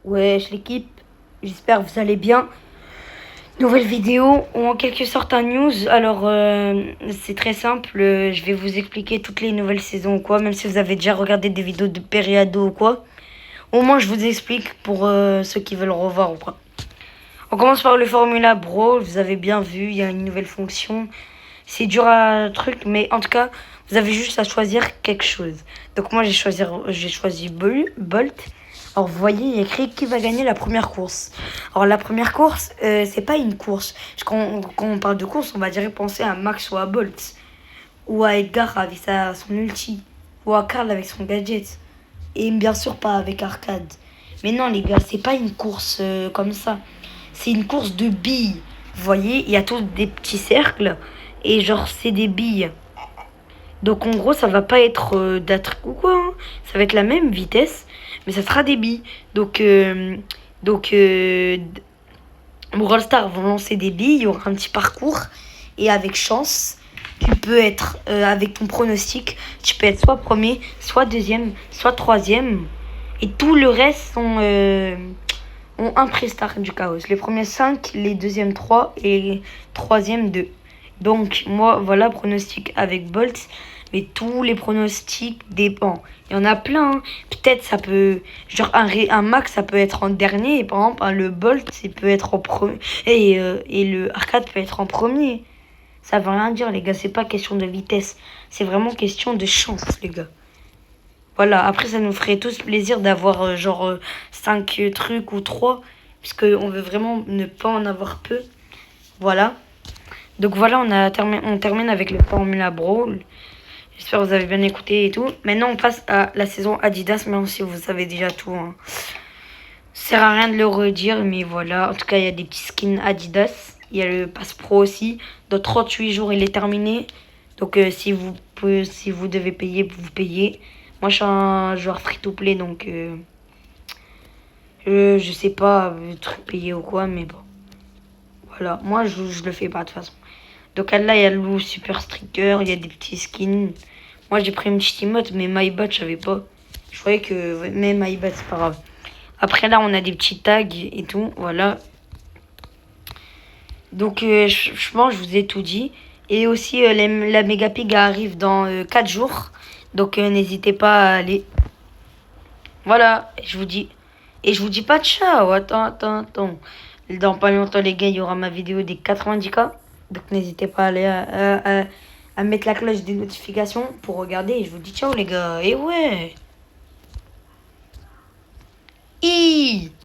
Wesh l'équipe, j'espère que vous allez bien. Nouvelle vidéo, ou en quelque sorte un news. Alors c'est très simple, je vais vous expliquer toutes les nouvelles saisons ou quoi, même si vous avez déjà regardé des vidéos de Périado ou quoi. Au moins je vous explique pour ceux qui veulent revoir ou quoi. On commence par le Formula Bro, vous avez bien vu, il y a une nouvelle fonction. C'est dur à truc, mais en tout cas, vous avez juste à choisir quelque chose. Donc moi j'ai choisi Bolt. Alors vous voyez, il y a écrit qui va gagner la première course. Alors la première course, c'est pas une course. Quand on parle de course, on va direct penser à Max ou à Bolt. Ou à Edgar avec son ulti. Ou à Karl avec son gadget. Et bien sûr pas avec Arcade. Mais non les gars, c'est pas une course comme ça. C'est une course de billes. Vous voyez, il y a tous des petits cercles. Et genre, c'est des billes. Donc en gros, ça va pas être d'un truc ou quoi, hein. Ça va être la même vitesse, mais ça sera des billes. Donc, Brawl Stars vont lancer des billes, il y aura un petit parcours. Et avec chance, tu peux être, avec ton pronostic, tu peux être soit premier, soit deuxième, soit troisième. Et tout le reste ont un pré-star du chaos. Les premiers 5, les deuxièmes 3 et les troisièmes 2. Donc, moi, voilà, pronostic avec Bolt. Mais tous les pronostics dépendent. Il y en a plein, hein. Peut-être ça peut. Genre, un max, ça peut être en dernier. Et par exemple, le Bolt, il peut être en premier. Et le arcade peut être en premier. Ça veut rien dire, les gars. C'est pas question de vitesse. C'est vraiment question de chance, les gars. Voilà, après, ça nous ferait tous plaisir d'avoir 5 trucs ou 3. Puisqu'on veut vraiment ne pas en avoir peu. Voilà. Donc voilà, on termine avec le Formula Brawl. J'espère que vous avez bien écouté et tout. Maintenant, on passe à la saison Adidas, même si vous savez déjà tout, hein. Ça sert à rien de le redire, mais voilà. En tout cas, il y a des petits skins Adidas. Il y a le Pass Pro aussi. Dans 38 jours, il est terminé. Donc, si vous devez payer, vous payez. Moi, je suis un joueur free-to-play, donc je sais pas, truc payé ou quoi, mais bon. Voilà, moi, je le fais pas de toute façon. Donc là, il y a le loup super striker, il y a des petits skins. Moi, j'ai pris une petite emote, mais MyBot, je savais pas. Je croyais que... ouais, mais MyBot, c'est pas grave. Après, là, on a des petits tags et tout, voilà. Donc, je pense que je vous ai tout dit. Et aussi, la Mega Pig arrive dans 4 jours. Donc, n'hésitez pas à aller. Voilà, je vous dis. Et je vous dis pas de ciao. Attends. Dans pas longtemps, les gars, il y aura ma vidéo des 90K. Donc, n'hésitez pas à aller à mettre la cloche des notifications pour regarder. Et je vous dis ciao, les gars. Et ouais.